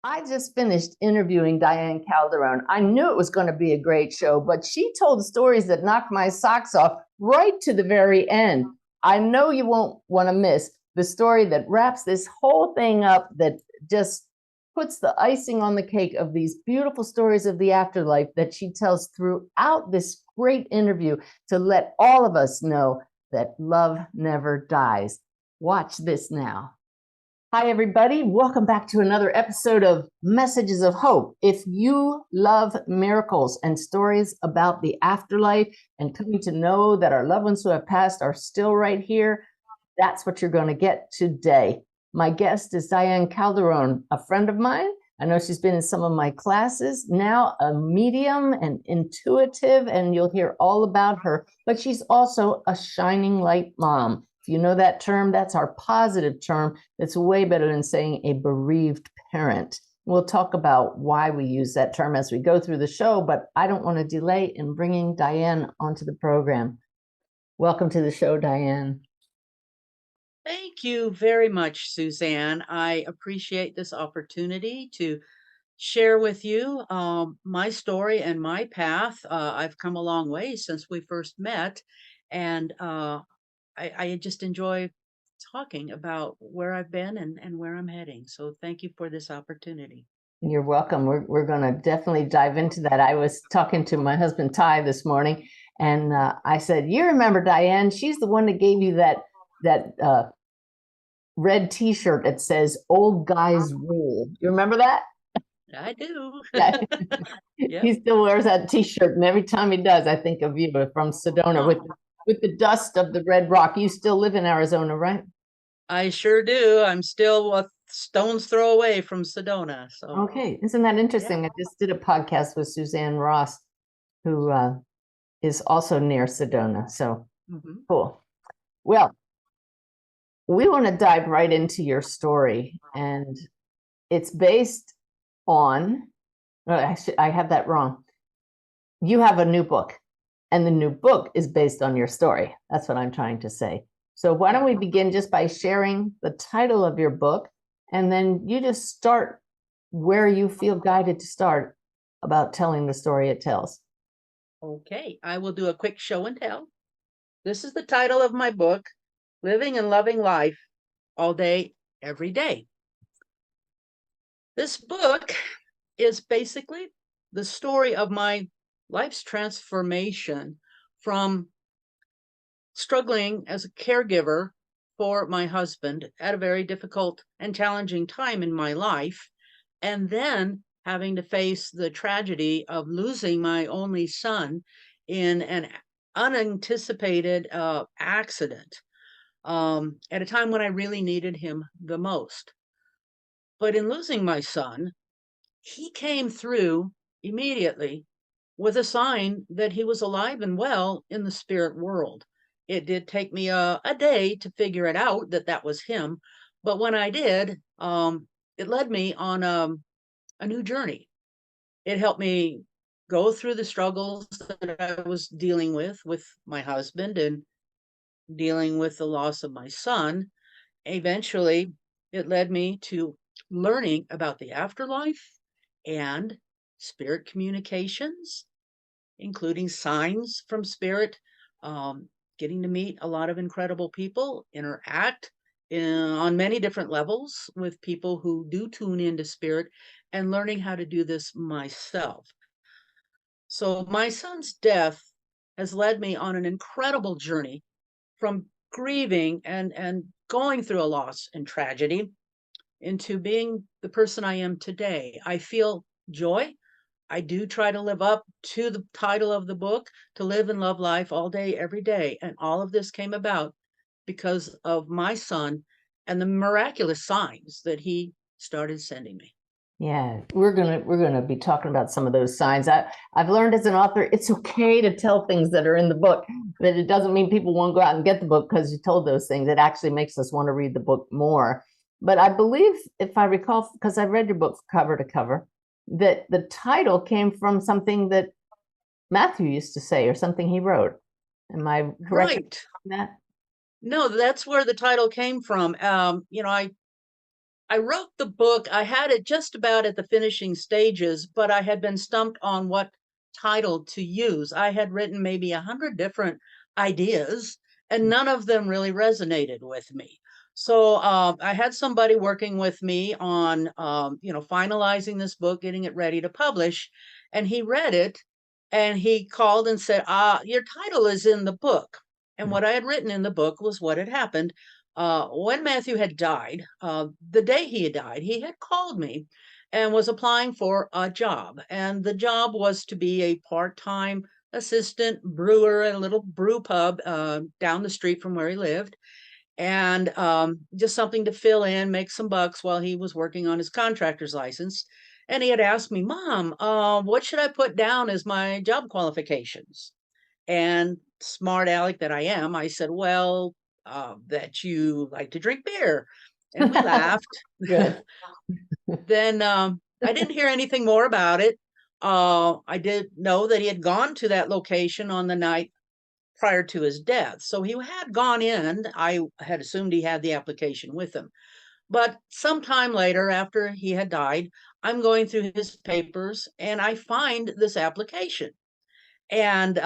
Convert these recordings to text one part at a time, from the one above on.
I just finished interviewing Diane Calderon. I knew it was going to be a great show, but she told stories that knocked my socks off right to the very end. I know you won't want to miss the story that wraps this whole thing up, that just puts the icing on the cake of these beautiful stories of the afterlife that she tells throughout this great interview to let all of us know that love never dies. Watch this now. Hi, everybody. Welcome back to another episode of Messages of Hope. If you love miracles and stories about the afterlife and coming to know that our loved ones who have passed are still right here, that's what you're going to get today. My guest is Diane Calderon, a friend of mine. I know she's been in some of my classes, now a medium and intuitive, and you'll hear all about her. But she's also a shining light mom. If you know that term, that's our positive term. That's way better than saying a bereaved parent. We'll talk about why we use that term as we go through the show, but I don't want to delay in bringing Diane onto the program. Welcome to the show, Diane. Thank you very much, Suzanne. I appreciate this opportunity to share with you my story and my path. I've come a long way since we first met, and I just enjoy talking about where I've been and where I'm heading. So thank you for this opportunity. You're welcome. We're going to definitely dive into that. I was talking to my husband, Ty, this morning, and I said, you remember Diane? She's the one that gave you that red T-shirt that says "Old Guys Rule." You remember that? I do. Yeah. Yep. He still wears that T-shirt, and every time he does, I think of you from Sedona with the dust of the red rock. You still live in Arizona, right? I sure do. I'm still a stone's throw away from Sedona. So Okay, isn't that interesting? yeah. I just did a podcast with Suzanne Ross, who is also near Sedona. So cool. Well, we want to dive right into your story, and it's based on, I have that wrong. You have a new book, and the new book is based on your story. That's what I'm trying to say. So why don't we begin just by sharing the title of your book, and then you just start where you feel guided to start about telling the story it tells. Okay, I will do a quick show and tell. This is the title of my book, Living and Loving Life All Day, Every Day. This book is basically the story of my life's transformation from struggling as a caregiver for my husband at a very difficult and challenging time in my life, and then having to face the tragedy of losing my only son in an unanticipated accident at a time when I really needed him the most. But in losing my son, he came through immediately with a sign that he was alive and well in the spirit world. It did take me a day to figure it out that that was him, but when I did, it led me on a new journey. It helped me go through the struggles that I was dealing with my husband and dealing with the loss of my son. Eventually, it led me to learning about the afterlife and spirit communications, including signs from spirit, getting to meet a lot of incredible people, interact on many different levels with people who do tune into spirit, and learning how to do this myself. So my son's death has led me on an incredible journey from grieving and going through a loss and tragedy into being the person I am today. I feel joy. I do try to live up to the title of the book, to live and love life all day, every day. And all of this came about because of my son and the miraculous signs that he started sending me. Yeah, we're gonna be talking about some of those signs. I've learned as an author, it's okay to tell things that are in the book, but it doesn't mean people won't go out and get the book because you told those things. It actually makes us want to read the book more. But I believe, if I recall, because I read your book cover to cover, that the title came from something that Matthew used to say or something he wrote. Am I correct Right. in that? No, that's where the title came from. I wrote the book. I had it just about at the finishing stages, but I had been stumped on what title to use. I had written maybe 100 different ideas, and none of them really resonated with me. So I had somebody working with me on, finalizing this book, getting it ready to publish, and he read it, and he called and said, "Your title is in the book." And what I had written in the book was what had happened when Matthew had died. The day he had died, he had called me and was applying for a job. And the job was to be a part-time assistant brewer at a little brew pub down the street from where he lived. And just something to fill in, make some bucks while he was working on his contractor's license. And he had asked me, "Mom, what should I put down as my job qualifications?" And smart aleck that I am, I said, "Well, that you like to drink beer." And we laughed. Good. Then I didn't hear anything more about it. I did know that he had gone to that location on the night prior to his death. So he had gone in. I had assumed he had the application with him. But sometime later, after he had died, I'm going through his papers and I find this application. And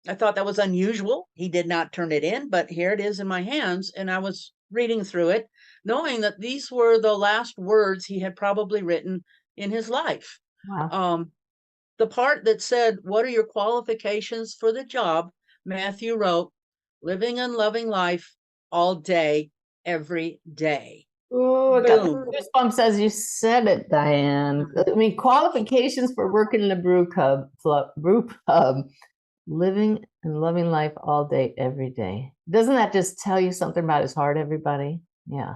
I thought that was unusual. He did not turn it in, but here it is in my hands. And I was reading through it, knowing that these were the last words he had probably written in his life. Wow. The part that said, "What are your qualifications for the job?" Matthew wrote, "Living and loving life all day, every day." Ooh, I got Boom. goosebumps as you said it, Diane. I mean, qualifications for working in a brew pub, living and loving life all day, every day. Doesn't that just tell you something about his heart, everybody? Yeah.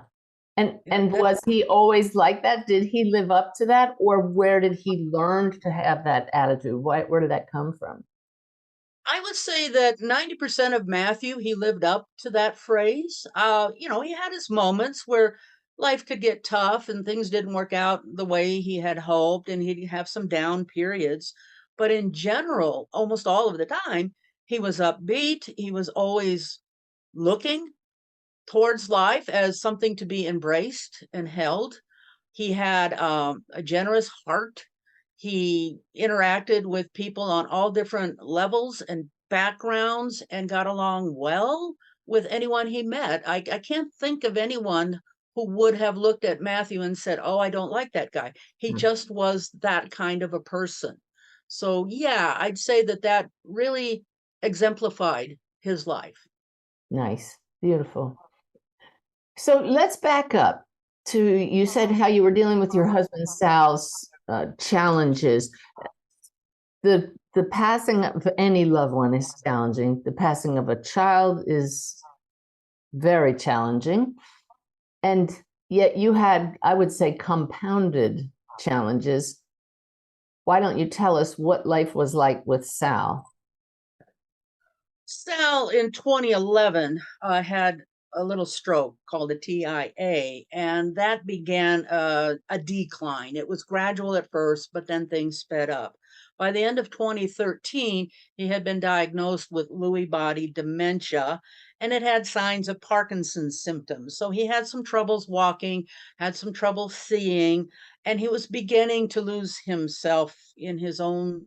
And was he always like that? Did he live up to that, or where did he learn to have that attitude? Where did that come from? I would say that 90% of Matthew, he lived up to that phrase. He had his moments where life could get tough and things didn't work out the way he had hoped, and he'd have some down periods. But in general, almost all of the time, he was upbeat. He was always looking towards life as something to be embraced and held. He had a generous heart. He interacted with people on all different levels and backgrounds and got along well with anyone he met. I can't think of anyone who would have looked at Matthew and said, "Oh, I don't like that guy." He just was that kind of a person. So, yeah, I'd say that that really exemplified his life. Nice, beautiful. So let's back up to you said how you were dealing with your husband Sal's challenges. The passing of any loved one is challenging. The passing of a child is very challenging. And yet you had, I would say, compounded challenges. Why don't you tell us what life was like with Sal? Sal in 2011 had a little stroke called a TIA, and that began a decline. It was gradual at first, but then things sped up. By the end of 2013, he had been diagnosed with Lewy body dementia, and it had signs of Parkinson's symptoms. So he had some troubles walking, had some trouble seeing, and he was beginning to lose himself in his own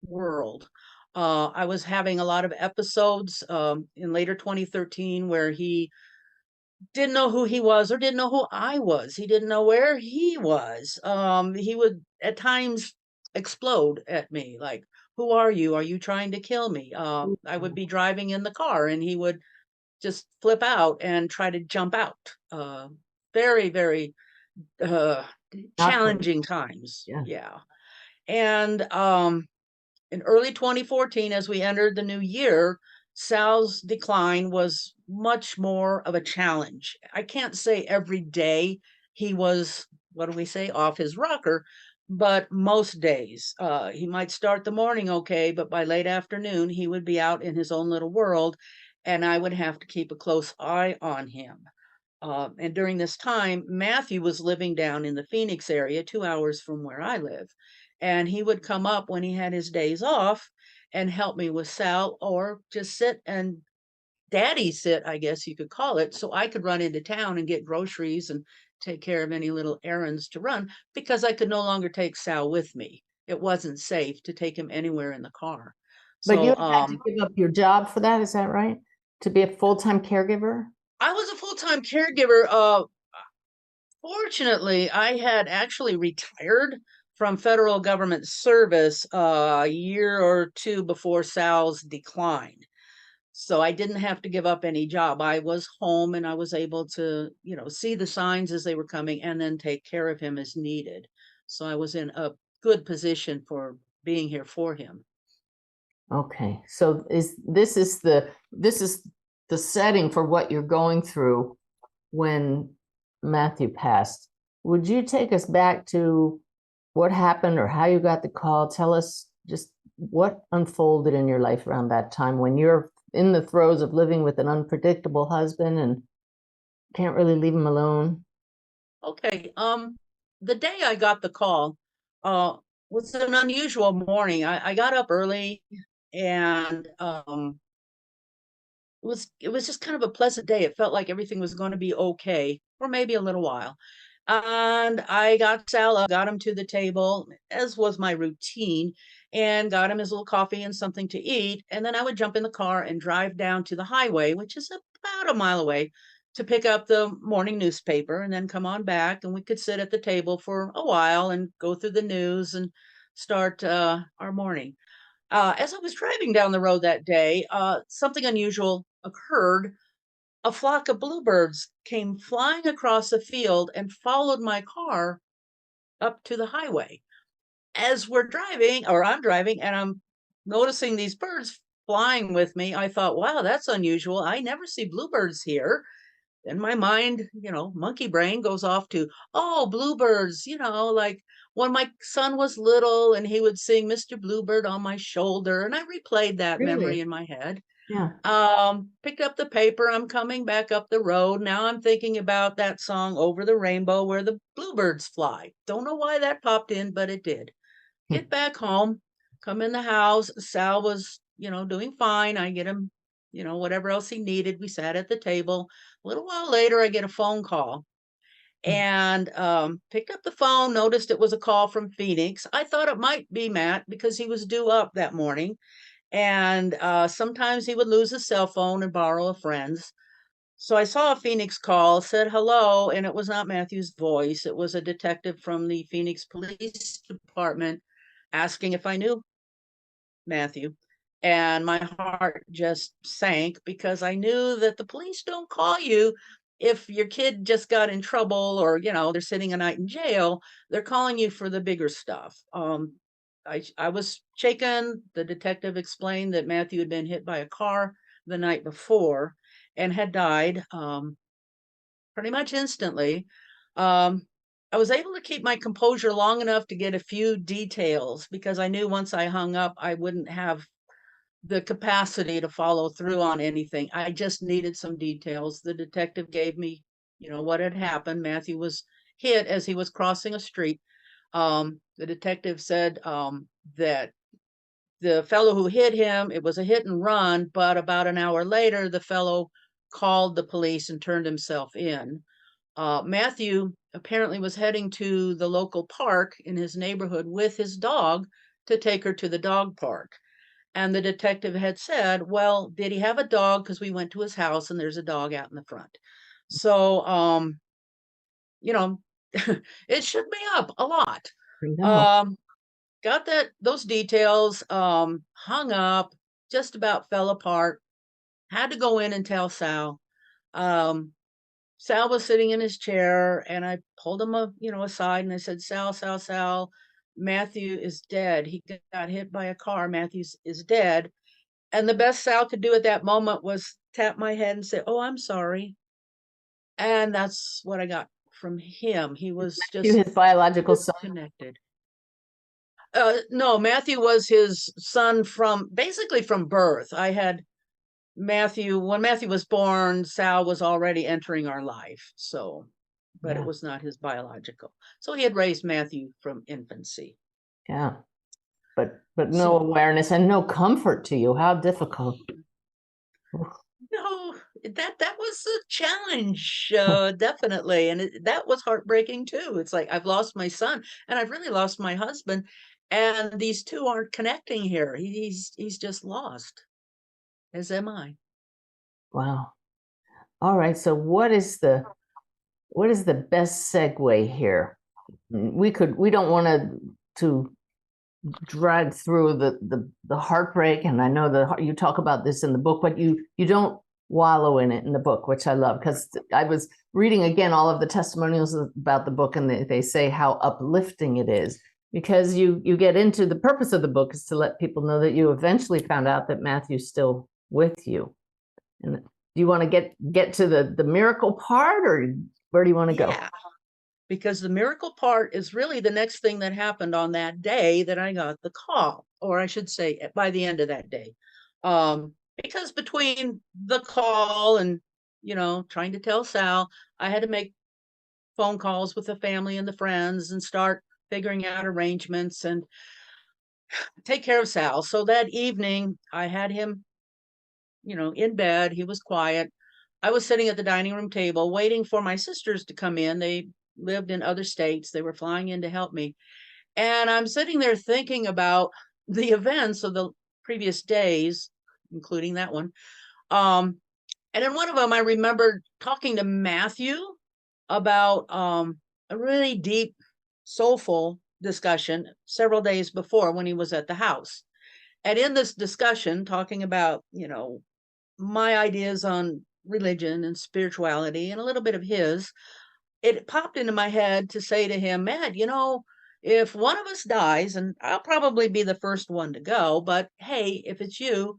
world. I was having a lot of episodes in later 2013 where he didn't know who he was or didn't know who I was. He didn't know where he was. He would at times explode at me like, "Who are you? Are you trying to kill me?" I would be driving in the car and he would just flip out and try to jump out. Very, very uh, Not good. challenging times. Yeah. Yeah. And in early 2014, as we entered the new year, Sal's decline was much more of a challenge. I can't say every day he was, what do we say, off his rocker, but most days. He might start the morning okay, but by late afternoon, he would be out in his own little world, and I would have to keep a close eye on him. And during this time, Matthew was living down in the Phoenix area, 2 hours from where I live. And he would come up when he had his days off and help me with Sal, or just sit and daddy sit, I guess you could call it, so I could run into town and get groceries and take care of any little errands to run because I could no longer take Sal with me. It wasn't safe to take him anywhere in the car. But you So had to give up your job for that, is that right? To be a full-time caregiver? I was a full-time caregiver. Fortunately, I had actually retired from federal government service a year or two before Sal's decline. So I didn't have to give up any job. I was home and I was able to, see the signs as they were coming and then take care of him as needed. So I was in a good position for being here for him. Okay. So this is the setting for what you're going through when Matthew passed. Would you take us back to what happened or how you got the call? Tell us just what unfolded in your life around that time when you're in the throes of living with an unpredictable husband and can't really leave him alone. Okay. The day I got the call, was an unusual morning. I got up early and it was just kind of a pleasant day. It felt like everything was going to be okay for maybe a little while. And I got Sal up, got him to the table, as was my routine, and got him his little coffee and something to eat. And then I would jump in the car and drive down to the highway, which is about a mile away, to pick up the morning newspaper and then come on back. And we could sit at the table for a while and go through the news and start our morning. As I was driving down the road that day, something unusual occurred. A flock of bluebirds came flying across the field and followed my car up to the highway. As we're driving, or I'm driving, and I'm noticing these birds flying with me, I thought, wow, that's unusual. I never see bluebirds here. And my mind, monkey brain goes off to, oh, bluebirds, like when my son was little and he would sing Mr. Bluebird on my shoulder. And I replayed that memory Really? in my head. Yeah. Picked up the paper. I'm coming back up the road. Now I'm thinking about that song Over the Rainbow where the bluebirds fly. Don't know why that popped in, but it did. Get back home, come in the house. Sal was, doing fine. I get him, whatever else he needed. We sat at the table. A little while later, I get a phone call and picked up the phone, noticed it was a call from Phoenix. I thought it might be Matt because he was due up that morning. And sometimes he would lose his cell phone and borrow a friend's. So I saw a Phoenix call, said hello, and it was not Matthew's voice. It was a detective from the Phoenix Police Department asking if I knew Matthew. And my heart just sank because I knew that the police don't call you if your kid just got in trouble or, they're sitting a night in jail. They're calling you for the bigger stuff. I was shaken. The detective explained that Matthew had been hit by a car the night before and had died pretty much instantly. I was able to keep my composure long enough to get a few details because I knew once I hung up, I wouldn't have the capacity to follow through on anything. I just needed some details. The detective gave me, what had happened. Matthew was hit as he was crossing a street. The detective said that the fellow who hit him, it was a hit and run, but about an hour later, the fellow called the police and turned himself in. Matthew apparently was heading to the local park in his neighborhood with his dog to take her to the dog park. And the detective had said, well, did he have a dog? Because we went to his house and there's a dog out in the front. So, it shook me up a lot. No. Got those details, hung up, just about fell apart. Had to go in and tell Sal. Sal was sitting in his chair and I pulled him aside and I said, Sal, Matthew is dead. He got hit by a car. Matthew is dead. And the best Sal could do at that moment was tap my head and say, oh, I'm sorry. And that's what I got from him. He was just His biological son. disconnected. No, Matthew was his son basically from birth. I had Matthew, when Matthew was born, Sal was already entering our life. So, but Yeah. it was not his biological. So he had raised Matthew from infancy. Yeah. But no awareness and no comfort to you. How difficult. No, that was a challenge, definitely, and that was heartbreaking too. It's like I've lost my son, and I've really lost my husband, and these two aren't connecting here. He's just lost, as am I. Wow. All right. So what is the best segue here? We don't want to drag through the heartbreak, and I know that you talk about this in the book, but you don't wallow in it in the book, which I love, because I was reading again all of the testimonials about the book, and they say how uplifting it is, because you get into the purpose of the book is to let people know that you eventually found out that Matthew's still with you. And do you want to get to the miracle part, or where do you want to go? Yeah, because the miracle part is really the next thing that happened on that day that I got the call, or I should say by the end of that day. Because between the call and, trying to tell Sal, I had to make phone calls with the family and the friends and start figuring out arrangements and take care of Sal. So that evening I had him, in bed. He was quiet. I was sitting at the dining room table waiting for my sisters to come in. They lived in other states. They were flying in to help me. And I'm sitting there thinking about the events of the previous days, including that one. And in one of them, I remembered talking to Matthew about a really deep, soulful discussion several days before when he was at the house. And in this discussion, talking about, my ideas on religion and spirituality and a little bit of his, it popped into my head to say to him, Matt, if one of us dies, and I'll probably be the first one to go, but hey, if it's you,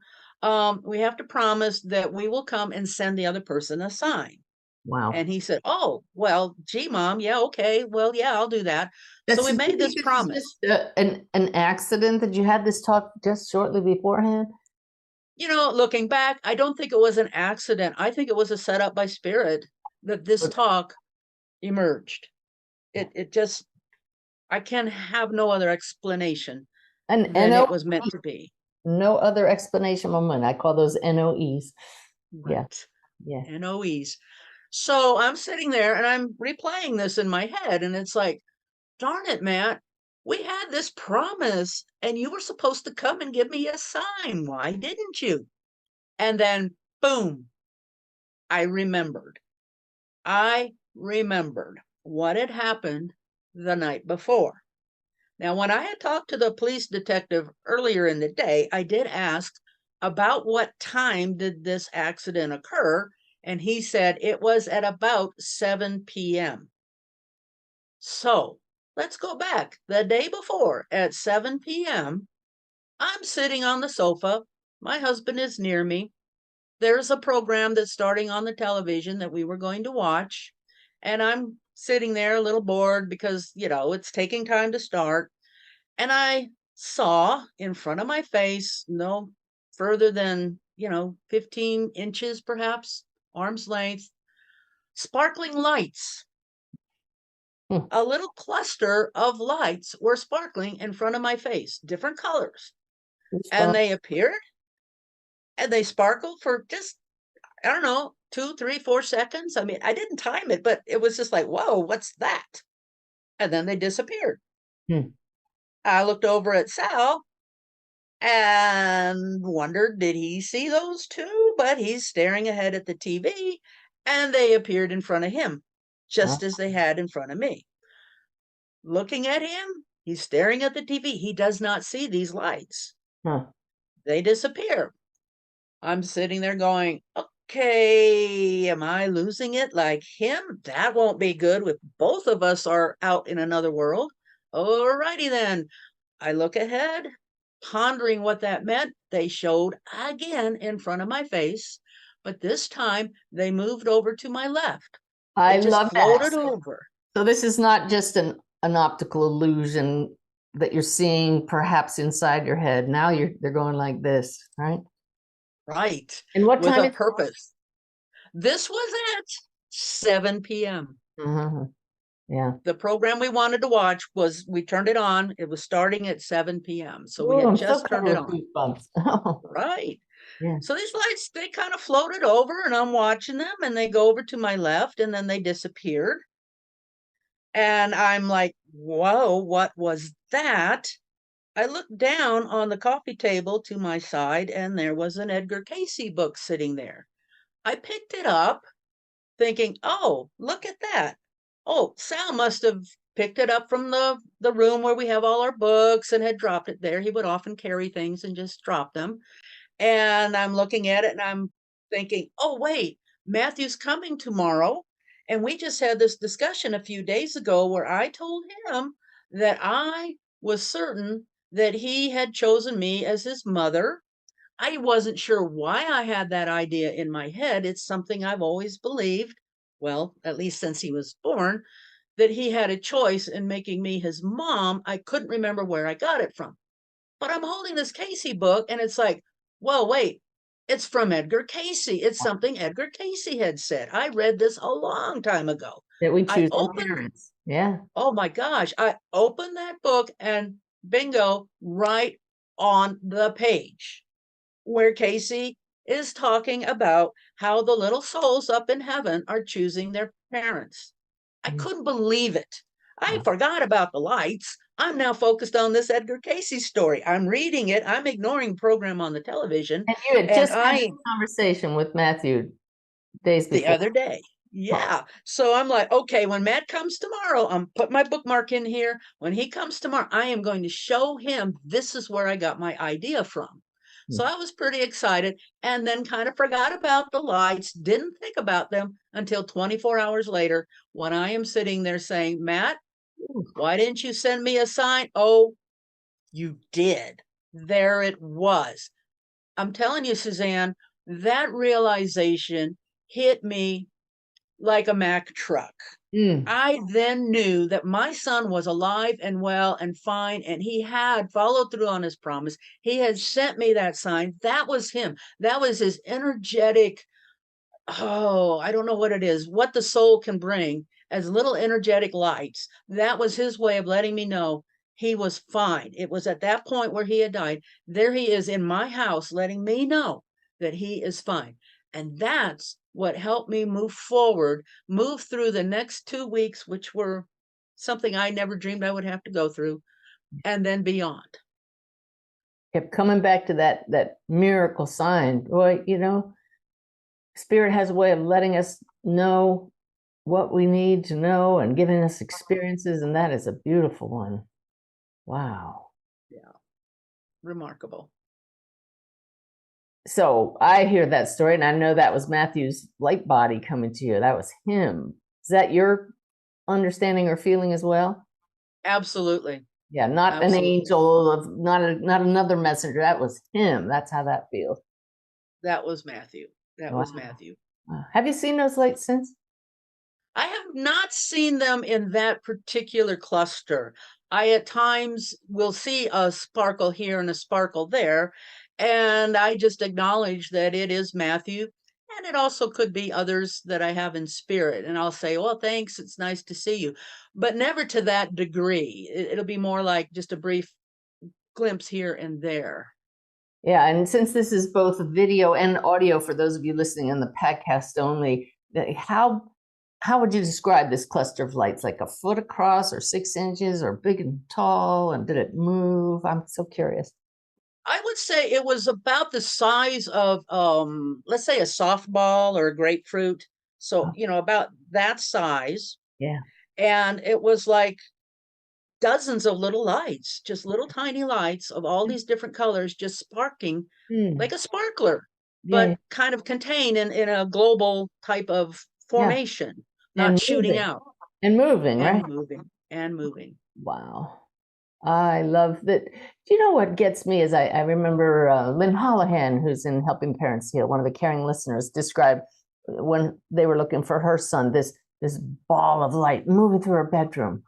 we have to promise that we will come and send the other person a sign. Wow. And he said, oh, well, gee, Mom, yeah, okay. Well, yeah, I'll do that. So we made this promise. An accident that you had this talk just shortly beforehand? Looking back, I don't think it was an accident. I think it was a setup by spirit that this talk emerged. It just, I can have no other explanation And than it was meant to be. No other explanation moment. I call those NOEs. Right. Yeah. NOEs. So I'm sitting there and I'm replaying this in my head, and it's like, darn it, Matt, we had this promise and you were supposed to come and give me a sign. Why didn't you? And then, boom, I remembered. I remembered what had happened the night before. Now, when I had talked to the police detective earlier in the day, I did ask about what time did this accident occur, and he said it was at about 7 p.m. So let's go back. The day before at 7 p.m., I'm sitting on the sofa. My husband is near me. There's a program that's starting on the television that we were going to watch. And I'm sitting there a little bored because, it's taking time to start. And I saw in front of my face, no further than, 15 inches, perhaps, arm's length, sparkling lights. A little cluster of lights were sparkling in front of my face, different colors. And they appeared and they sparkled for just, I don't know, 2, 3, 4 seconds. I mean, I didn't time it, but it was just like, whoa, what's that? And then they disappeared. I looked over at Sal and wondered, did he see those too? But he's staring ahead at the TV, and they appeared in front of him, just as they had in front of me. Looking at him, he's staring at the TV. He does not see these lights. They disappear. I'm sitting there going, okay, am I losing it like him? That won't be good if both of us are out in another world. Alrighty then. I look ahead, pondering what that meant. They showed again in front of my face, but this time they moved over to my left. I just love floated that. over. So this is not just an optical illusion that you're seeing perhaps inside your head. Now they're going like this, right? Right. And what time? With a purpose. This was at 7 p.m. Yeah. The program we wanted to watch we turned it on. It was starting at 7 p.m. So we had just turned it on. Right. Right. Yeah. So these lights, they kind of floated over and I'm watching them and they go over to my left and then they disappeared. And I'm like, whoa, what was that? I looked down on the coffee table to my side and there was an Edgar Cayce book sitting there. I picked it up thinking, oh, look at that. Oh, Sal must have picked it up from the room where we have all our books and had dropped it there. He would often carry things and just drop them. And I'm looking at it and I'm thinking, oh, wait, Matthew's coming tomorrow. And we just had this discussion a few days ago where I told him that I was certain that he had chosen me as his mother. I wasn't sure why I had that idea in my head. It's something I've always believed, well, at least since he was born, that he had a choice in making me his mom. I couldn't remember where I got it from. But I'm holding this Cayce book and it's like, well, wait, it's from Edgar Cayce. It's something Edgar Cayce had said. I read this a long time ago. That we I choose our opened, parents. Yeah. oh my gosh, I opened that book and bingo, right on the page where Cayce is talking about how the little souls up in heaven are choosing their parents. I couldn't believe it. I forgot about the lights. I'm now focused on this Edgar Cayce story. I'm reading it. I'm ignoring the program on the television. And you had And just had this conversation with Matthew days the before. other day. Yeah. So I'm like, okay, when Matt comes tomorrow, I'm put my bookmark in here. When he comes tomorrow, I am going to show him this is where I got my idea from. So I was pretty excited and then kind of forgot about the lights, didn't think about them until 24 hours later when I am sitting there saying, Matt, why didn't you send me a sign? Oh, you did. There it was. I'm telling you, Suzanne, that realization hit me like a Mack truck. I then knew that my son was alive and well and fine, and he had followed through on his promise. He had sent me that sign. That was him. That was his energetic, oh, I don't know what it is, what the soul can bring as little energetic lights. That was his way of letting me know he was fine. It was at that point where he had died. There he is in my house, letting me know that he is fine. And that's what helped me move forward, move through the next 2 weeks, which were something I never dreamed I would have to go through, and then beyond. Kept coming back to that miracle sign. Boy, Spirit has a way of letting us know what we need to know and giving us experiences, and that is a beautiful one. Wow. Yeah. Remarkable. So I hear that story, and I know that was Matthew's light body coming to you. That was him. Is that your understanding or feeling as well? Absolutely. Yeah, not an angel of not another messenger. That was him. That's how that feels. That was Matthew. That was Wow. Matthew. Have you seen those lights since? I have not seen them in that particular cluster. I at times will see a sparkle here and a sparkle there, and I just acknowledge that it is Matthew, and it also could be others that I have in spirit. And I'll say, well, thanks, it's nice to see you, but never to that degree. It'll be more like just a brief glimpse here and there. Yeah, and since this is both video and audio for those of you listening on the podcast only, how would you describe this cluster of lights? Like a foot across or 6 inches or big and tall? And did it move? I'm so curious. I would say it was about the size of, let's say a softball or a grapefruit. So, about that size. Yeah. And it was like dozens of little lights, just little tiny lights of all these different colors, just sparking like a sparkler, Yeah. but kind of contained in a global type of formation, not And shooting moving. out. And moving, right? And moving and moving. Wow. I love that. Do you know what gets me is I remember Lynn Holohan, who's in Helping Parents Heal, one of the caring listeners, described when they were looking for her son, this ball of light moving through her bedroom.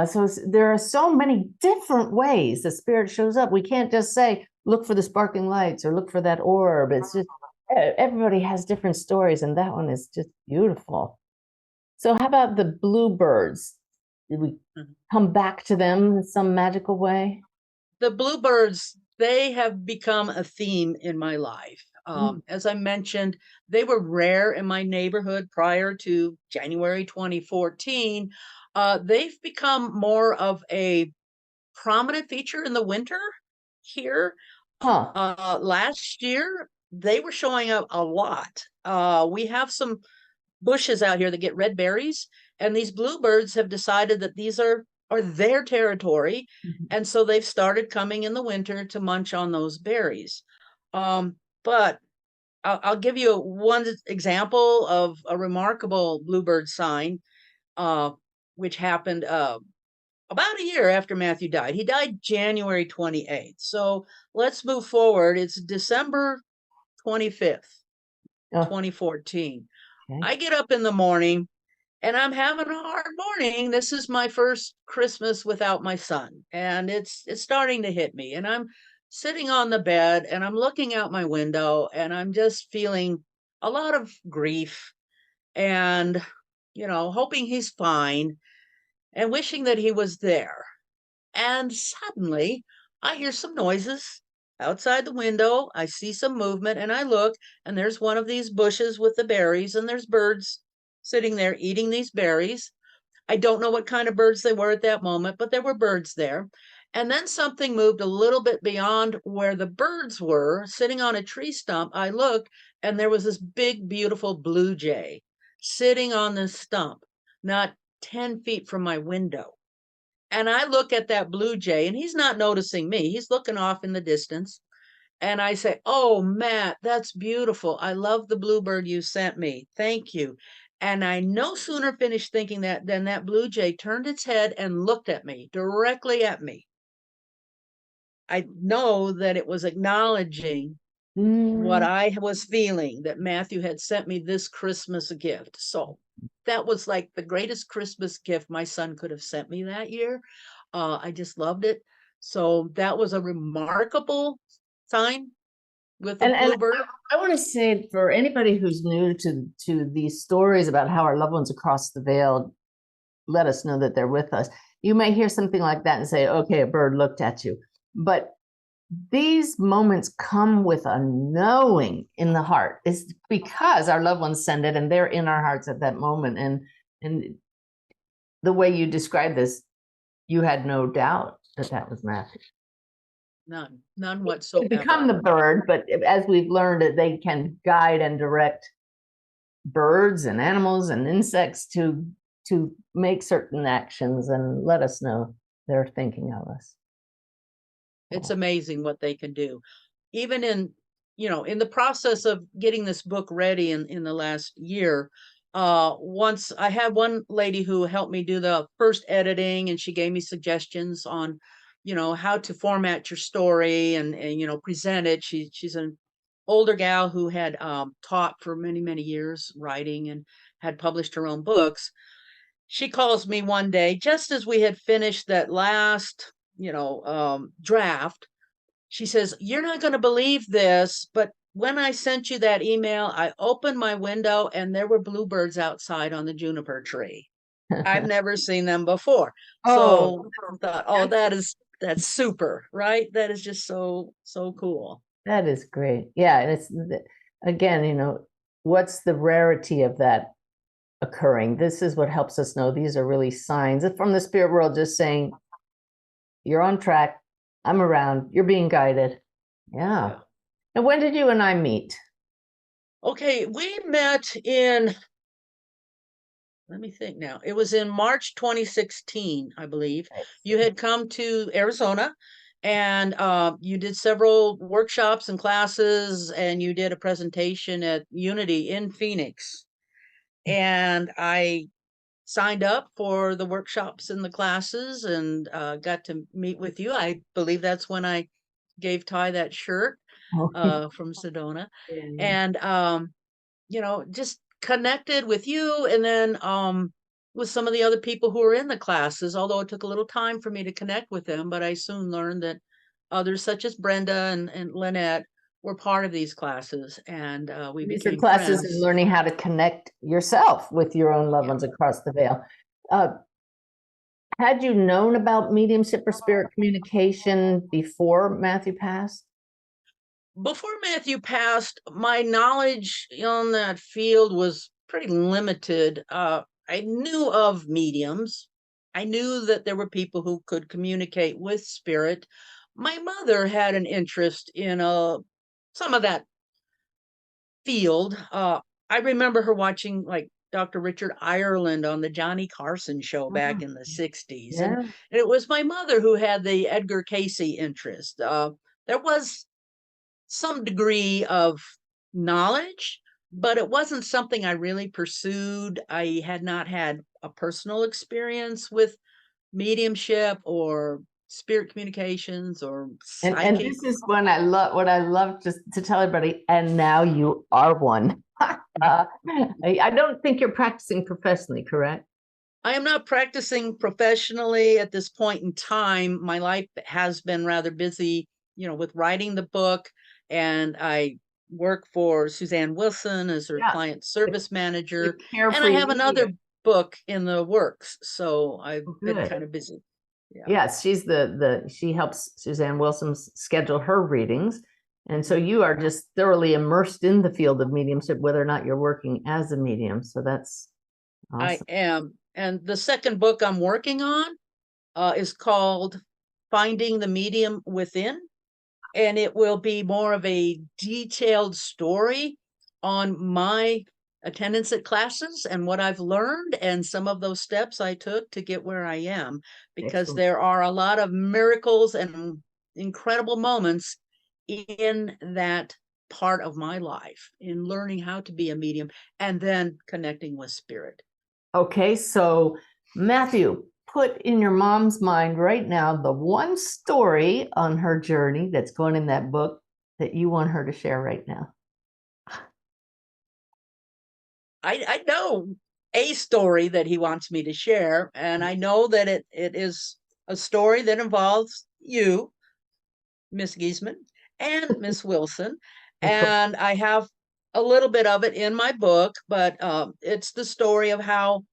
So there are so many different ways the spirit shows up. We can't just say, look for the sparkling lights or look for that orb. It's just, everybody has different stories, and that one is just beautiful. So how about the bluebirds? Did we come back to them in some magical way? The bluebirds, they have become a theme in my life. As I mentioned, they were rare in my neighborhood prior to January 2014. They've become more of a prominent feature in the winter here. Huh. Last year, they were showing up a lot. We have some bushes out here that get red berries, and these bluebirds have decided that these are their territory, and so they've started coming in the winter to munch on those berries. But I'll give you one example of a remarkable bluebird sign, which happened about a year after Matthew died. He died January 28th. So let's move forward. It's December 25th, Oh, 2014. okay. I get up in the morning and I'm having a hard morning. This is my first Christmas without my son, and it's starting to hit me. And I'm sitting on the bed and I'm looking out my window and I'm just feeling a lot of grief and, hoping he's fine and wishing that he was there. And suddenly I hear some noises outside the window. I see some movement and I look, and there's one of these bushes with the berries, and there's birds sitting there eating these berries. I don't know what kind of birds they were at that moment, but there were birds there. And then something moved a little bit beyond where the birds were, sitting on a tree stump. I looked, and there was this big, beautiful blue jay sitting on this stump, not 10 feet from my window. And I look at that blue jay, and he's not noticing me. He's looking off in the distance. And I say, "Oh, Matt, that's beautiful. I love the bluebird you sent me. Thank you." And I no sooner finished thinking that than that blue jay turned its head and looked at me, directly at me. I know that it was acknowledging what Mm. I was feeling, that Matthew had sent me this Christmas gift. So that was like the greatest Christmas gift my son could have sent me that year. I just loved it. So that was a remarkable sign with a And bluebird. I want to say, for anybody who's new to these stories about how our loved ones across the veil let us know that they're with us, you may hear something like that and say, okay, a bird looked at you. But these moments come with a knowing in the heart. It's because our loved ones send it and they're in our hearts at that moment. And the way you describe this, you had no doubt that that was Matthew. None whatsoever. Become the bird, but as we've learned, they can guide and direct birds and animals and insects to make certain actions and let us know they're thinking of us. It's amazing what they can do. Even in the process of getting this book ready in the last year, once I had one lady who helped me do the first editing, and she gave me suggestions on, how to format your story and present it. She's an older gal who had taught for many, many years writing and had published her own books. She calls me one day, just as we had finished that last, draft. She says, "You're not going to believe this, but when I sent you that email, I opened my window and there were bluebirds outside on the juniper tree. I've never seen them before." Oh, So I thought, oh, that's super, right? That is just so cool. that is great. Yeah, and it's again, what's the rarity of that occurring? This is what helps us know these are really signs from the spirit world, just saying, you're on track. I'm around. You're being guided. Yeah. And when did you and I meet? Okay, we met in, let me think now. It was in March 2016, I believe. You had come to Arizona, and you did several workshops and classes, and you did a presentation at Unity in Phoenix. And I signed up for the workshops and the classes and got to meet with you. I believe that's when I gave Ty that shirt from Sedona. And just connected with you, and then with some of the other people who were in the classes, although it took a little time for me to connect with them. But I soon learned that others such as Brenda and Lynette were part of these classes, and we These are became classes friends. in learning how to connect yourself with your own loved ones across the veil. Had you known about mediumship or spirit communication before Matthew passed? before Matthew passed, my knowledge on that field was pretty limited. I knew of mediums. I knew that there were people who could communicate with spirit. My mother had an interest in some of that field. I remember her watching like Dr. Richard Ireland on the Johnny Carson show back in the 60s. Yeah. And it was my mother who had the Edgar Casey interest. There was some degree of knowledge, but it wasn't something I really pursued. I had not had a personal experience with mediumship or spirit communications or And psychic. this is what I love just to tell everybody, and now you are one. I don't think you're practicing professionally, correct? I am not practicing professionally at this point in time. My life has been rather busy, with writing the book, and I work for Suzanne Wilson as her Yeah. client The, service the manager, and I carefree have another medium. book in the works, so I've Oh, been good. kind of busy. Yeah. Yes, she's she helps Suzanne Wilson schedule her readings. And so you are just thoroughly immersed in the field of mediumship, whether or not you're working as a medium. So that's I awesome. am. And the second book I'm working on is called Finding the Medium Within. And it will be more of a detailed story on my attendance at classes and what I've learned and some of those steps I took to get where I am, because Excellent. there are a lot of miracles and incredible moments in that part of my life in learning how to be a medium and then connecting with spirit. Okay, so Matthew, put in your mom's mind right now the one story on her journey that's going in that book that you want her to share right now. I know a story that he wants me to share, and I know that it is a story that involves you, Miss Giesemann, and Miss Wilson. And I have a little bit of it in my book, but it's the story of how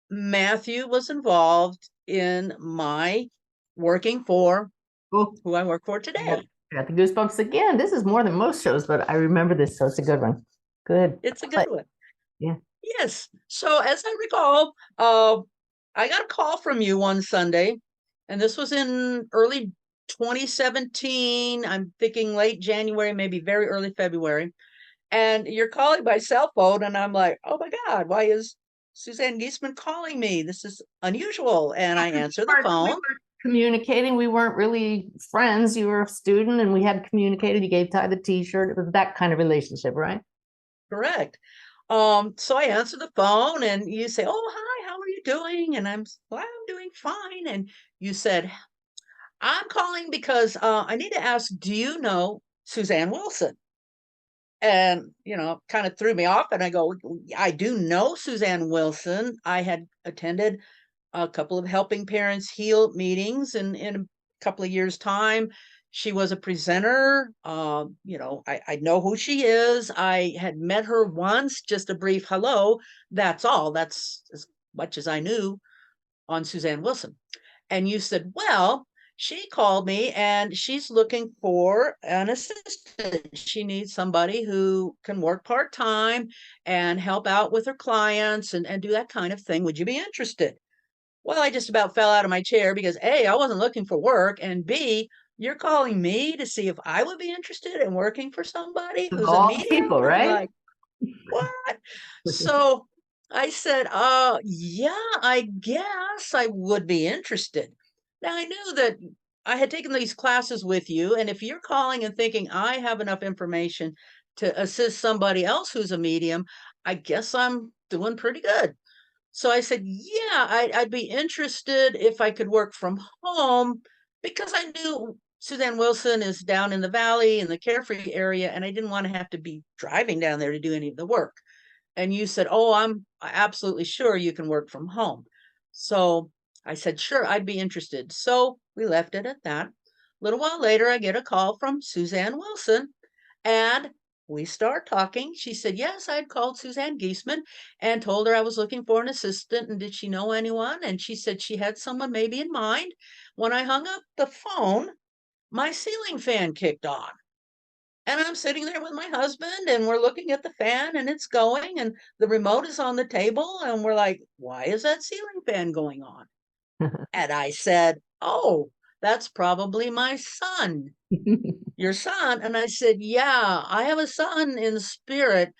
Matthew was involved in my working for Cool. who I work for I got, today. I got the goosebumps again. This is more than most shows, but I remember this, so it's a good one. Good. It's a good But one. yeah. Yes. So as I recall, I got a call from you one Sunday, and this was in early 2017. I'm thinking late January, maybe very early February. And you're calling my cell phone, and I'm like, oh my God, why is Suzanne Giesemann calling me? This is unusual. And I answer the We phone. were communicating. We weren't really friends. You were a student and we had communicated. You gave Ty the t-shirt. It was that kind of relationship, right? Correct. So I answer the phone, and you say, oh, hi, how are you doing? And well, I'm doing fine. And you said, I'm calling because I need to ask, do you know Suzanne Wilson? And, kind of threw me off. And I go, I do know Suzanne Wilson. I had attended a couple of Helping Parents Heal meetings in a couple of years' time. She was a presenter. I know who she is. I had met her once, just a brief hello. That's all. That's as much as I knew on Suzanne Wilson. And you said, well, she called me and she's looking for an assistant. She needs somebody who can work part time and help out with her clients and do that kind of thing. Would you be interested? Well, I just about fell out of my chair because A, I wasn't looking for work, and B, you're calling me to see if I would be interested in working for somebody Of who's a all medium. people, I'm right? like, what? So I said, yeah, I guess I would be interested. Now I knew that I had taken these classes with you, and if you're calling and thinking I have enough information to assist somebody else who's a medium, I guess I'm doing pretty good. So I said, yeah, I'd be interested if I could work from home, because I knew Suzanne Wilson is down in the valley in the Carefree area, and I didn't want to have to be driving down there to do any of the work. And you said, oh, I'm absolutely sure you can work from home. So I said, sure, I'd be interested. So we left it at that. A little while later, I get a call from Suzanne Wilson, and we start talking. She said, yes, I'd called Suzanne Giesemann and told her I was looking for an assistant. And did she know anyone? And she said she had someone maybe in mind. When I hung up the phone, my ceiling fan kicked on. And I'm sitting there with my husband and we're looking at the fan and it's going and the remote is on the table and we're like, why is that ceiling fan going on? And I said, oh, that's probably my son. Your son? And I said, yeah, I have a son in spirit,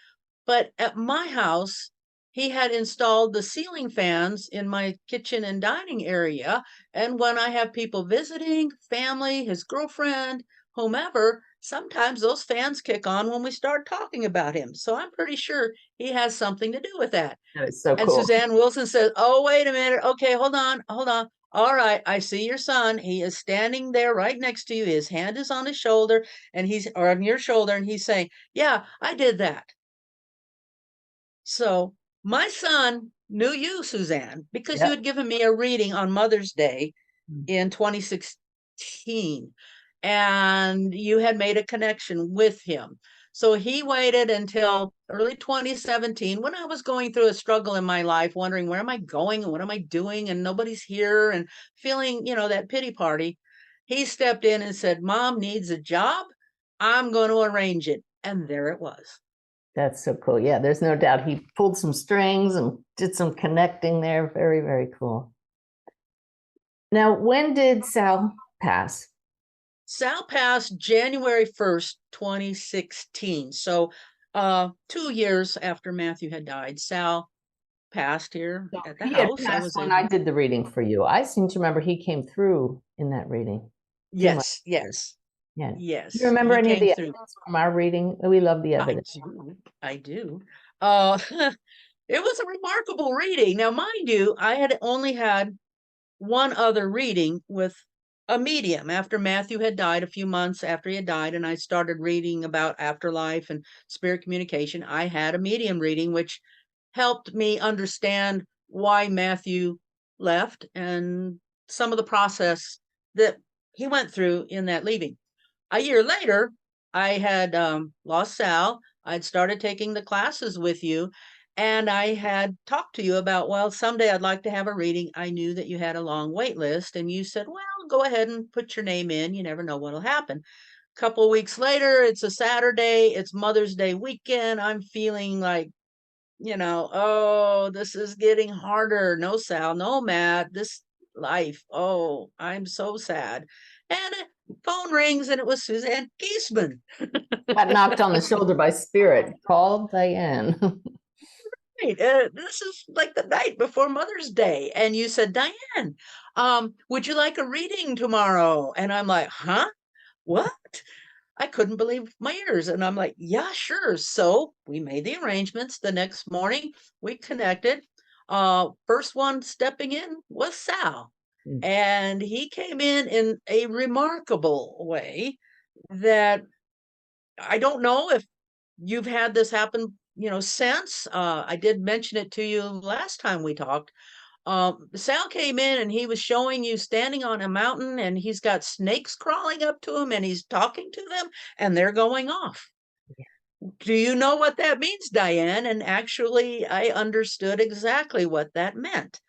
but at my house, he had installed the ceiling fans in my kitchen and dining area. And when I have people visiting, family, his girlfriend, whomever, sometimes those fans kick on when we start talking about him. So I'm pretty sure he has something to do with that. That is so And cool. Suzanne Wilson says, oh, wait a minute. Okay, hold on, hold on. All right, I see your son. He is standing there right next to you. His hand is on his shoulder and he's or on your shoulder, and he's saying, yeah, I did that. So my son knew you, Suzanne, because you Yep. had given me a reading on Mother's Day Mm. in 2016, and you had made a connection with him. So he waited until early 2017 when I was going through a struggle in my life, wondering where am I going and what am I doing, and nobody's here, and feeling, that pity party. He stepped in and said, Mom needs a job. I'm going to arrange it. And there it was. That's so cool. Yeah, there's no doubt he pulled some strings and did some connecting there. Very, very cool. Now, when did Sal pass? Sal passed January 1st, 2016. So 2 years after Matthew had died, Sal passed here So at the he had house. I passed was when able. I did the reading for you. I seem to remember he came through in that reading. Yes, yes, Yeah. Do you yes. remember He any of came the through. evidence from our reading? We love the I evidence. do. I do. Uh, it was a remarkable reading. Now, mind you, I had only had one other reading with a medium after Matthew had died, a few months after he had died, and I started reading about afterlife and spirit communication. I had a medium reading, which helped me understand why Matthew left and some of the process that he went through in that leaving. A year later, I had lost Sal. I'd started taking the classes with you, and I had talked to you about, well, someday I'd like to have a reading. I knew that you had a long wait list, and you said, well, go ahead and put your name in. You never know what'll happen. A couple of weeks later, it's a Saturday, it's Mother's Day weekend. I'm feeling like, oh, this is getting harder. No, Sal, no, Matt, this life. Oh, I'm so sad. And phone rings and it was Suzanne Giesemann. Got knocked on the shoulder by spirit. Call Diane. Right. This is like the night before Mother's Day. And you said, Diane, would you like a reading tomorrow? And I'm like, huh? What? I couldn't believe my ears. And I'm like, yeah, sure. So we made the arrangements. The next morning, we connected. First one stepping in was Sal. And he came in a remarkable way that I don't know if you've had this happen, since. I did mention it to you last time we talked. Sal came in and he was showing you standing on a mountain and he's got snakes crawling up to him and he's talking to them and they're going off. Do you know what that means, Diane? And actually, I understood exactly what that meant.